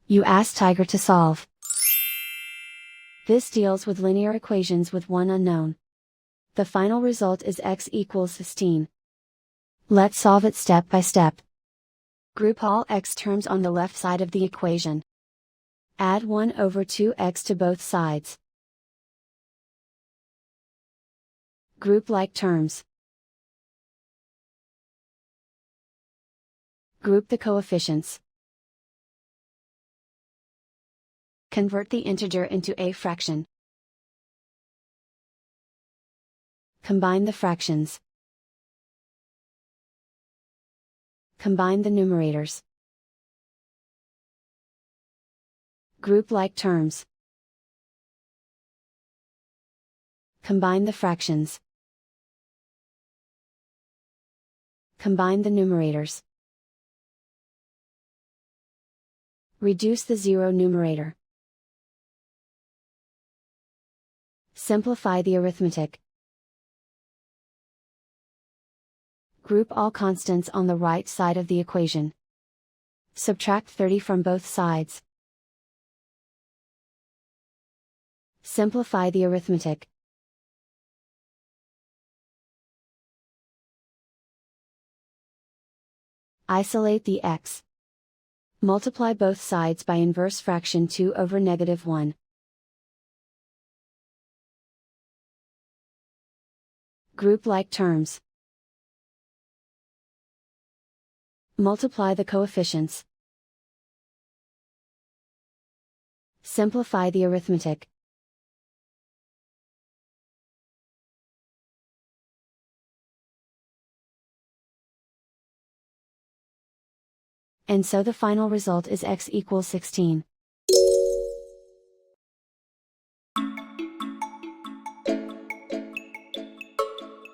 You ask Tiger to solve. This deals with linear equations with one unknown. The final result is x equals 16. Let's solve it step by step. Group all x terms on the left side of the equation. Add 1 over 2x to both sides. Group like terms. Group the coefficients. Convert the integer into a fraction. Combine the fractions. Combine the numerators. Group like terms. Combine the fractions. Combine the numerators. Reduce the zero numerator. Simplify the arithmetic. Group all constants on the right side of the equation. Subtract 30 from both sides. Simplify the arithmetic. Isolate the x. Multiply both sides by inverse fraction 2 over -1. Group like terms. Multiply the coefficients. Simplify the arithmetic. And so the final result is x equals 16.